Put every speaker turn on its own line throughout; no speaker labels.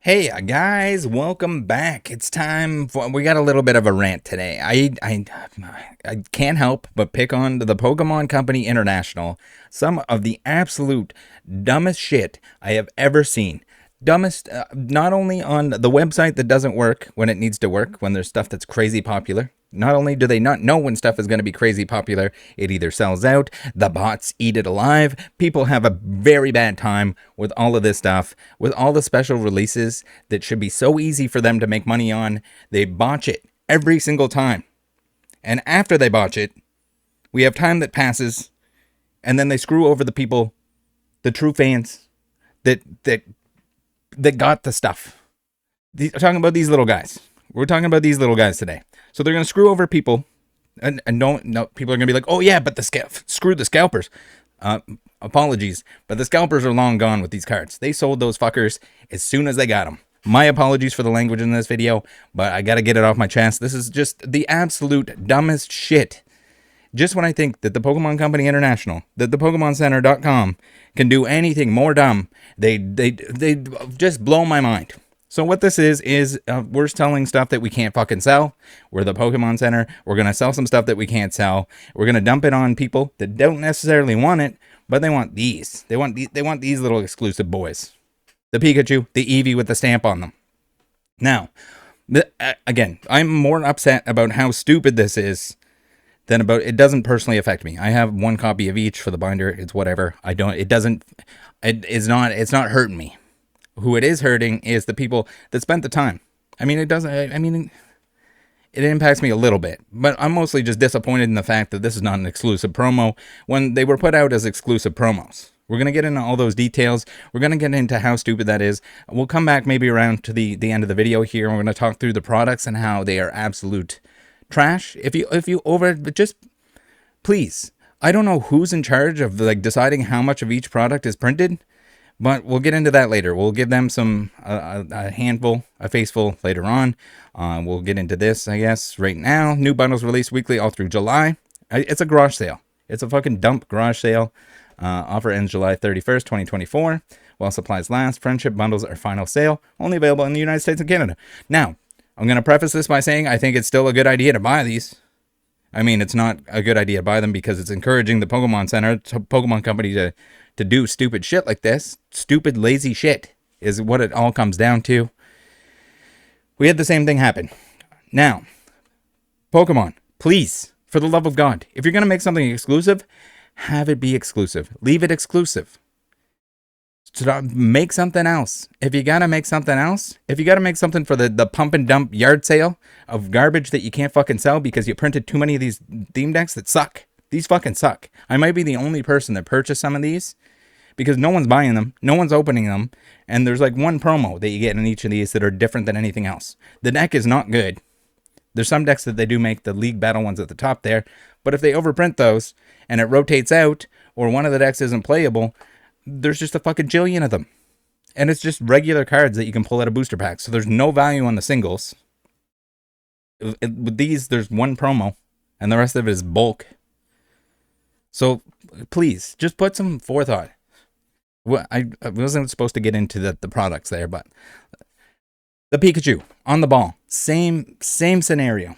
Hey guys, welcome back. It's time for we got a little bit of a rant today. I can't help but pick on the Pokemon Company International. Some of the absolute dumbest shit I have ever seen. Dumbest, not only on the website that doesn't work when it needs to work, when there's stuff that's crazy popular. Not only do they not know when stuff is going to be crazy popular, it either sells out, the bots eat it alive, people have a very bad time with all of this stuff, with all the special releases that should be so easy for them to make money on. They botch it every single time. And after they botch it, we have time that passes, and then they screw over the people, the true fans, that got the stuff. I'm talking about these little guys. We're talking about these little guys today. So they're going to screw over people, and no, people are going to be like, oh yeah, but screw the scalpers. Apologies, but the scalpers are long gone with these cards. They sold those fuckers as soon as they got them. My apologies for the language in this video, but I got to get it off my chest. This is just the absolute dumbest shit. Just when I think that the Pokemon Company International, that the PokemonCenter.com can do anything more dumb, they just blow my mind. So what this is we're selling stuff that we can't fucking sell. We're the Pokemon Center. We're going to sell some stuff that we can't sell. We're going to dump it on people that don't necessarily want it, but they want these. They want these little exclusive boys. The Pikachu, the Eevee with the stamp on them. Now, again, I'm more upset about how stupid this is than about it doesn't personally affect me. I have one copy of each for the binder. It's whatever. It's not hurting me. Who it is hurting is the people that spent the time. I mean, it impacts me a little bit, but I'm mostly just disappointed in the fact that this is not an exclusive promo when they were put out as exclusive promos. We're going to get into all those details. We're going to get into how stupid that is. We'll come back maybe around to the end of the video here. And we're going to talk through the products and how they are absolute trash. Just please, I don't know who's in charge of deciding how much of each product is printed. But we'll get into that later. We'll give them a handful, a faceful later on. We'll get into this, I guess, right now. New bundles released weekly all through July. It's a garage sale. It's a fucking dump garage sale. Offer ends July 31st, 2024. While supplies last, friendship bundles are final sale. Only available in the United States and Canada. Now, I'm going to preface this by saying I think it's still a good idea to buy these. I mean, it's not a good idea to buy them because it's encouraging the Pokemon Center, Pokemon Company to do stupid shit like this. Stupid, lazy shit is what it all comes down to. We had the same thing happen. Now, Pokemon, please, for the love of God, if you're going to make something exclusive, have it be exclusive. Leave it exclusive. Make something else. If you got to make something else, if you got to make something for the pump and dump yard sale of garbage that you can't fucking sell because you printed too many of these theme decks that suck. These fucking suck. I might be the only person that purchased some of these because no one's buying them, no one's opening them, and there's like one promo that you get in each of these that are different than anything else. The deck is not good. There's some decks that they do make the league battle ones at the top there, but if they overprint those and it rotates out or one of the decks isn't playable, there's just a fucking jillion of them. And it's just regular cards that you can pull out of booster packs, so there's no value on the singles. With these, there's one promo, and the rest of it is bulk. So, please, just put some forethought. Well, I wasn't supposed to get into the products there, but the Pikachu on the ball, same scenario.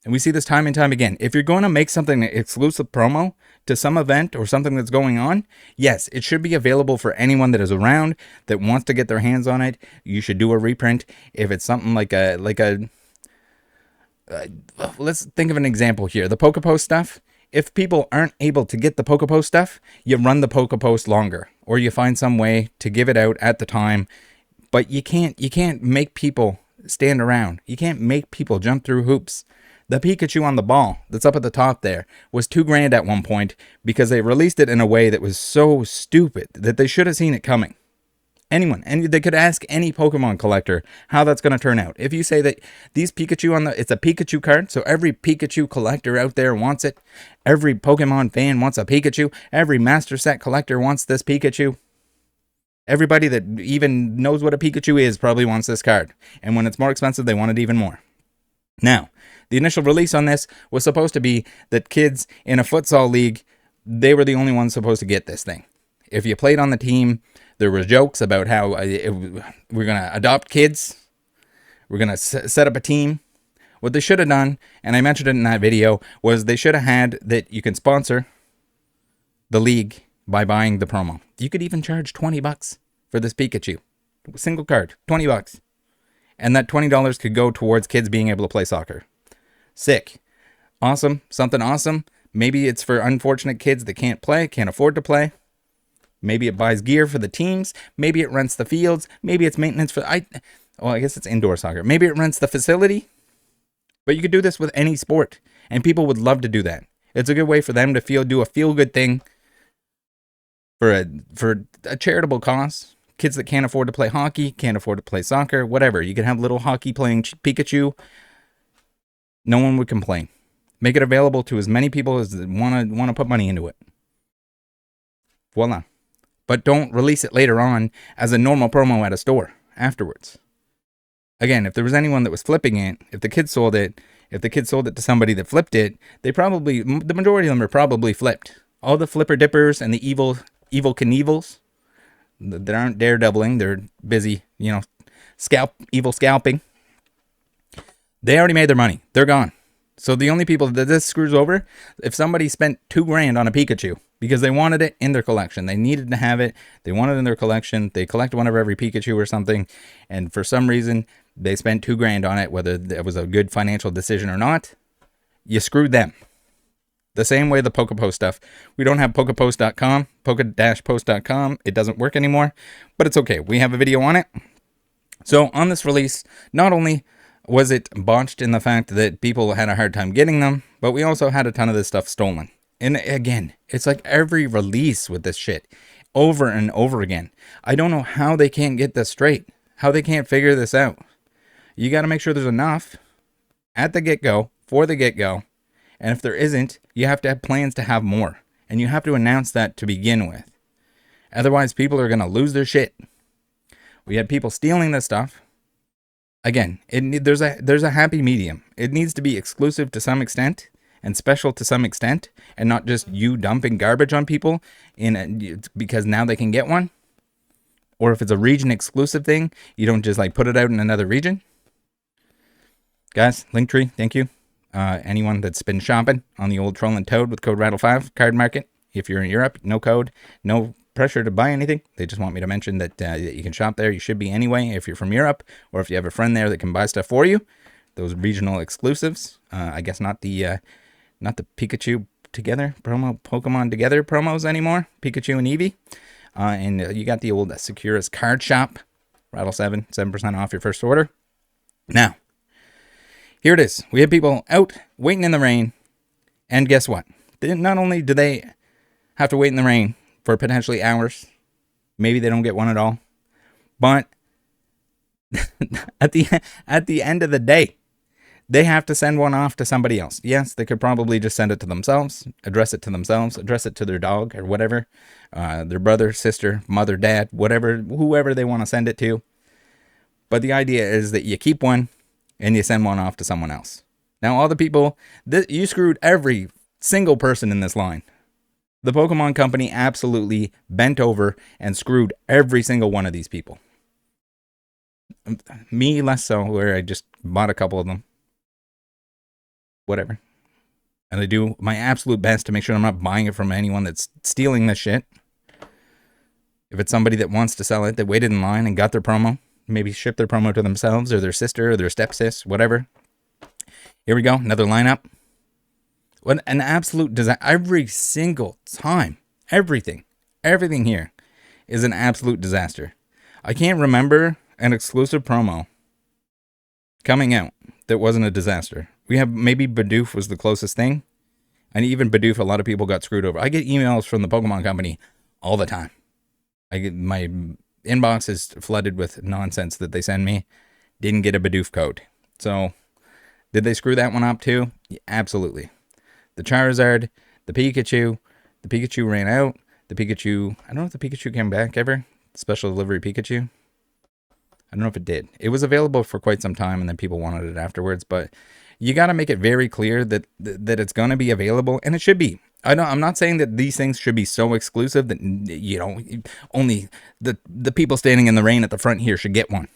And we see this time and time again. If you're going to make something an exclusive promo to some event or something that's going on, yes, it should be available for anyone that is around that wants to get their hands on it. You should do a reprint. If it's something like a let's think of an example here. The Pokepost stuff. If people aren't able to get the Pokepost stuff, you run the Pokepost longer, or you find some way to give it out at the time. But you can't make people stand around. You can't make people jump through hoops. The Pikachu on the ball that's up at the top there was $2,000 at one point because they released it in a way that was so stupid that they should have seen it coming. Anyone, and they could ask any Pokemon collector how that's going to turn out. If you say that these Pikachu it's a Pikachu card, so every Pikachu collector out there wants it. Every Pokemon fan wants a Pikachu. Every Master Set collector wants this Pikachu. Everybody that even knows what a Pikachu is probably wants this card. And when it's more expensive, they want it even more. Now, the initial release on this was supposed to be that kids in a futsal league, they were the only ones supposed to get this thing. If you played on the team, There were jokes about how we're going to adopt kids. We're going to set up a team. What they should have done, and I mentioned it in that video, was they should have had that you can sponsor the league by buying the promo. You could even charge $20 for this Pikachu. Single card, $20. And that $20 could go towards kids being able to play soccer. Sick. Awesome. Something awesome. Maybe it's for unfortunate kids that can't play, can't afford to play. Maybe it buys gear for the teams. Maybe it rents the fields. Maybe it's maintenance for... I guess it's indoor soccer. Maybe it rents the facility. But you could do this with any sport. And people would love to do that. It's a good way for them to do a feel-good thing for a charitable cause. Kids that can't afford to play hockey, can't afford to play soccer, whatever. You can have little hockey playing Pikachu. No one would complain. Make it available to as many people as want to put money into it. Voila. But don't release it later on as a normal promo at a store afterwards. Again, if there was anyone that was flipping it, if the kid sold it to somebody that flipped it, the majority of them are probably flipped. All the flipper dippers and the evil Knievils that aren't daredeviling, they're busy, evil scalping. They already made their money. They're gone. So the only people that this screws over, if somebody spent $2,000 on a Pikachu because they wanted it in their collection, they needed to have it, they want it in their collection, they collect one of every Pikachu or something, and for some reason they spent $2,000 on it, whether it was a good financial decision or not, you screwed them. The same way the PokePost stuff. We don't have Pokepost.com, Poke-Post.com. It doesn't work anymore, but it's okay. We have a video on it. So on this release, not only was it botched in the fact that people had a hard time getting them, but we also had a ton of this stuff stolen. And again, it's like every release with this shit over and over again. I don't know how they can't get this straight, how they can't figure this out. You got to make sure there's enough at the get-go, for the get-go. And if there isn't, you have to have plans to have more. And you have to announce that to begin with. Otherwise, people are going to lose their shit. We had people stealing this stuff. Again, there's a happy medium. It needs to be exclusive to some extent and special to some extent, and not just you dumping garbage on people because now they can get one. Or if it's a region exclusive thing, you don't just put it out in another region. Guys, Linktree, thank you. Anyone that's been shopping on the old Troll and Toad with code Rattle5 card market. If you're in Europe, no code, no pressure to buy anything. They just want me to mention that you can shop there. You should be anyway if you're from Europe, or if you have a friend there that can buy stuff for you. Those regional exclusives. I guess not the Pikachu together promo, Pokemon together promos anymore. Pikachu and Eevee. And you got the old Securus card shop. Rattle 7% off your first order. Now, here it is. We have people out waiting in the rain. And guess what? Not only do they have to wait in the rain for potentially hours, maybe they don't get one at all, but at the end of the day, they have to send one off to somebody else. Yes, they could probably just send it to themselves, address it to their dog or whatever, their brother, sister, mother, dad, whatever, whoever they want to send it to. But the idea is that you keep one and you send one off to someone else. Now, all the people, you screwed every single person in this line. The Pokemon Company absolutely bent over and screwed every single one of these people. Me, less so, where I just bought a couple of them. Whatever. And I do my absolute best to make sure I'm not buying it from anyone that's stealing this shit. If it's somebody that wants to sell it, they waited in line and got their promo. Maybe ship their promo to themselves or their sister or their stepsis, whatever. Here we go. Another lineup. What an absolute disaster. Every single time. Everything here is an absolute disaster. I can't remember an exclusive promo coming out that wasn't a disaster. We have maybe Bidoof was the closest thing. And even Bidoof, a lot of people got screwed over. I get emails from the Pokemon Company all the time. My inbox is flooded with nonsense that they send me. Didn't get a Bidoof code. So, did they screw that one up too? Yeah, absolutely. The Charizard, the Pikachu ran out. I don't know if the Pikachu came back ever. Special delivery Pikachu. I don't know if it did. It was available for quite some time and then people wanted it afterwards. But you got to make it very clear that it's going to be available. And it should be. I'm not saying that these things should be so exclusive that, you know, only the people standing in the rain at the front here should get one.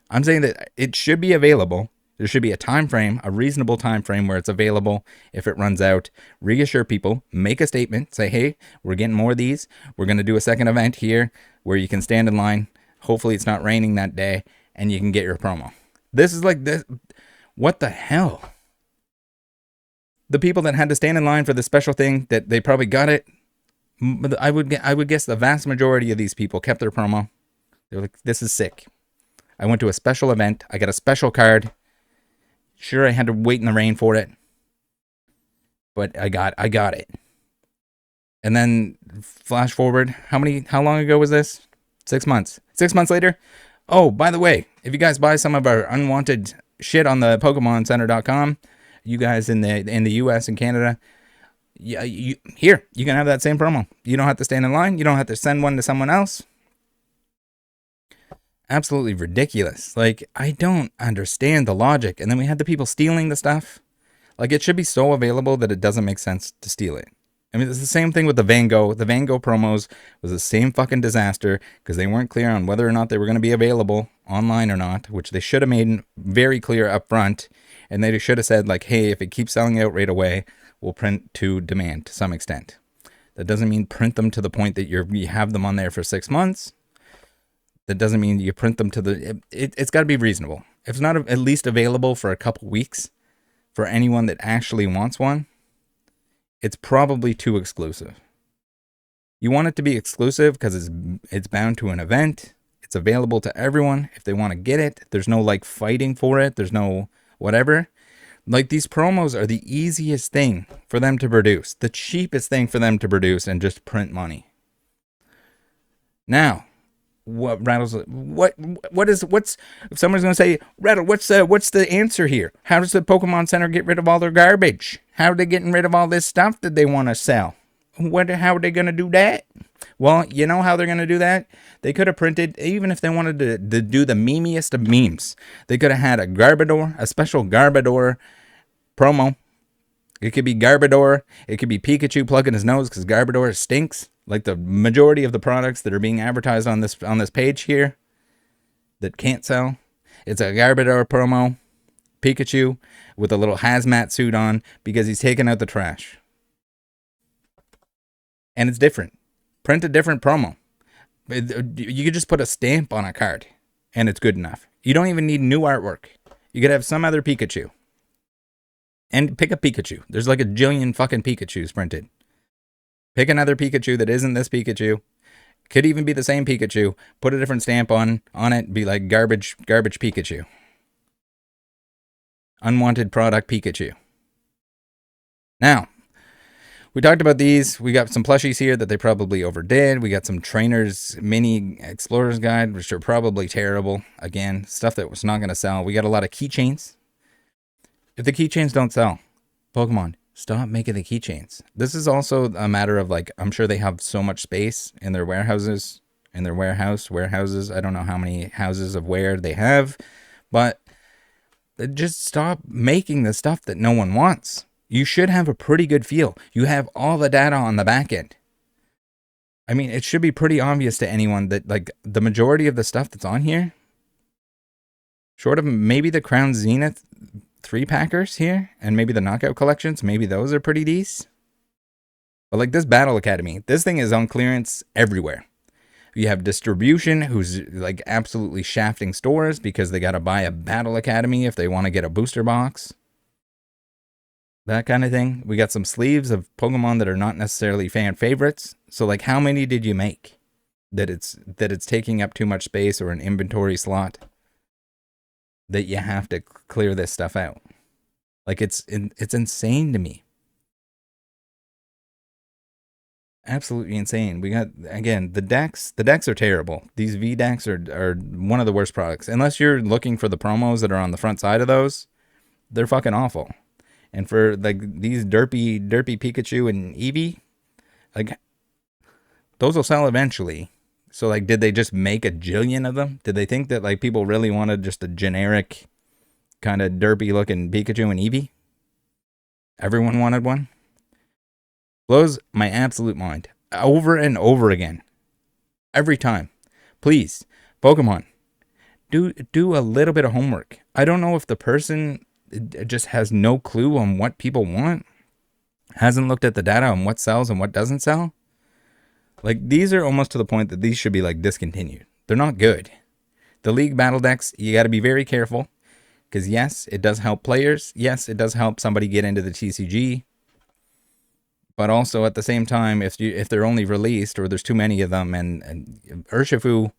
I'm saying that it should be available. There should be a time frame, a reasonable time frame where it's available. If it runs out, reassure people, make a statement, say, hey, we're getting more of these. We're going to do a second event here where you can stand in line. Hopefully it's not raining that day and you can get your promo. This is like this. What the hell? The people that had to stand in line for the special thing that they probably got it. I would guess the vast majority of these people kept their promo. They're like, this is sick. I went to a special event. I got a special card. Sure, I had to wait in the rain for it, but I got it. And then flash forward, how long ago was this? 6 months. 6 months later. Oh, by the way, if you guys buy some of our unwanted shit on the PokemonCenter.com, you guys in the US and Canada, yeah, you can have that same promo. You don't have to stand in line. You don't have to send one to someone else. Absolutely ridiculous. Like, I don't understand the logic. And then we had the people stealing the stuff. Like, it should be so available that it doesn't make sense to steal it. I mean, it's the same thing with the Van Gogh. The Van Gogh promos was the same fucking disaster because they weren't clear on whether or not they were going to be available online or not, which they should have made very clear up front. And they should have said, like, hey, if it keeps selling out right away, we'll print to demand to some extent. That doesn't mean print them to the point that you have them on there for 6 months. That doesn't mean you print them to the... It's got to be reasonable. If it's not at least available for a couple weeks for anyone that actually wants one, it's probably too exclusive. You want it to be exclusive because it's bound to an event. It's available to everyone if they want to get it. There's no, like, fighting for it. There's no whatever. Like, these promos are the easiest thing for them to produce. The cheapest thing for them to produce and just print money. Now... what's if someone's going to say, Rattle, what's the answer here? How does the Pokemon Center get rid of all their garbage? How are they getting rid of all this stuff that they want to sell? How are they going to do that? Well, you know how they're going to do that? They could have printed, even if they wanted to do the memeiest of memes, they could have had a special Garbodor promo. It could be Garbodor. It could be Pikachu plugging his nose because Garbodor stinks. Like the majority of the products that are being advertised on this page here that can't sell. It's a Garbodor promo. Pikachu with a little hazmat suit on because he's taking out the trash. And it's different. Print a different promo. You could just put a stamp on a card and it's good enough. You don't even need new artwork. You could have some other Pikachu. And pick a Pikachu. There's like a jillion fucking Pikachus printed. Pick another Pikachu that isn't this Pikachu. Could even be the same Pikachu. Put a different stamp on it. Be like garbage Pikachu. Unwanted product Pikachu. Now, we talked about these. We got some plushies here that they probably overdid. We got some Trainers Mini Explorer's Guide, which are probably terrible. Again, stuff that was not going to sell. We got a lot of keychains. If the keychains don't sell, Pokemon, stop making the keychains. This is also a matter of, like, I'm sure they have so much space in their warehouses, warehouses. I don't know how many houses of where they have, but just stop making the stuff that no one wants. You should have a pretty good feel. You have all the data on the back end. I mean, it should be pretty obvious to anyone that, like, the majority of the stuff that's on here, short of maybe the Crown Zenith 3-packers here, and maybe the Knockout collections, maybe those are pretty decent. But like this Battle Academy, this thing is on clearance everywhere. You have distribution who's like absolutely shafting stores because they got to buy a Battle Academy if they want to get a booster box. That kind of thing. We got some sleeves of Pokemon that are not necessarily fan favorites. So like, how many did you make that it's taking up too much space or an inventory slot that you have to clear this stuff out? Like, it's insane to me. Absolutely insane. We got, again, the decks are terrible. These V decks are one of the worst products. Unless you're looking for the promos that are on the front side of those, they're fucking awful. And for like these derpy Pikachu and Eevee, like, those will sell eventually. So, like, did they just make a jillion of them? Did they think that, like, people really wanted just a generic kind of derpy looking Pikachu and Eevee? Everyone wanted one? Blows my absolute mind. Over and over again. Every time. Please, Pokemon, do a little bit of homework. I don't know if the person just has no clue on what people want, hasn't looked at the data on what sells and what doesn't sell. Like, these are almost to the point that these should be like discontinued. They're not good. The League Battle decks, you got to be very careful, because yes, it does help players. Yes, it does help somebody get into the TCG. But also at the same time, if they're only released or there's too many of them, and Urshifu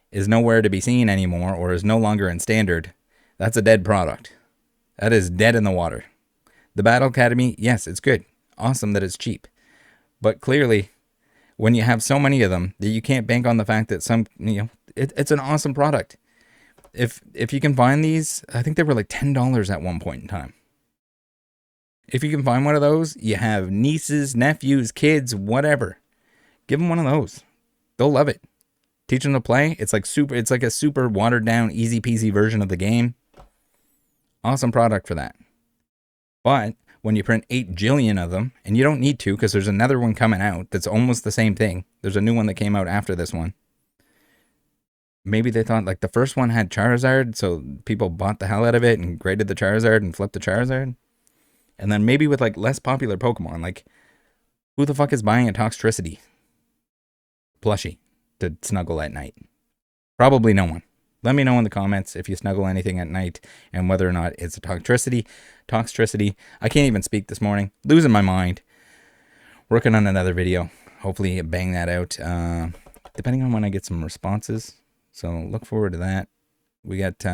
is nowhere to be seen anymore or is no longer in standard, that's a dead product. That is dead in the water. The Battle Academy, yes, it's good. Awesome that it's cheap. But clearly, when you have so many of them, that you can't bank on the fact that some, it's an awesome product. If you can find these, I think they were like $10 at one point in time. If you can find one of those, you have nieces, nephews, kids, whatever. Give them one of those. They'll love it. Teach them to play. It's like a super watered down, easy peasy version of the game. Awesome product for that. But when you print 8 jillion of them, and you don't need to, because there's another one coming out that's almost the same thing. There's a new one that came out after this one. Maybe they thought like the first one had Charizard, so people bought the hell out of it and graded the Charizard and flipped the Charizard. And then maybe with like less popular Pokemon, like who the fuck is buying a Toxtricity plushie to snuggle at night? Probably no one. Let me know in the comments if you snuggle anything at night and whether or not it's a Toxtricity. I can't even speak this morning. Losing my mind. Working on another video. Hopefully bang that out. Depending on when I get some responses. So look forward to that. We got...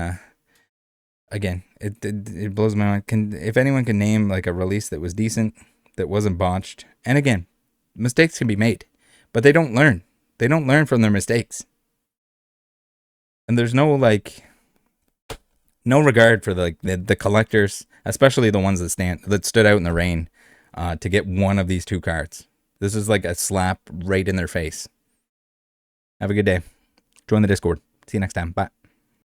Again, it blows my mind. If anyone can name like a release that was decent, that wasn't botched, and again, mistakes can be made, but they don't learn. They don't learn from their mistakes. And there's no regard for the collectors, especially the ones that stood out in the rain, to get one of these 2 cards. This is like a slap right in their face. Have a good day. Join the Discord. See you next time. Bye.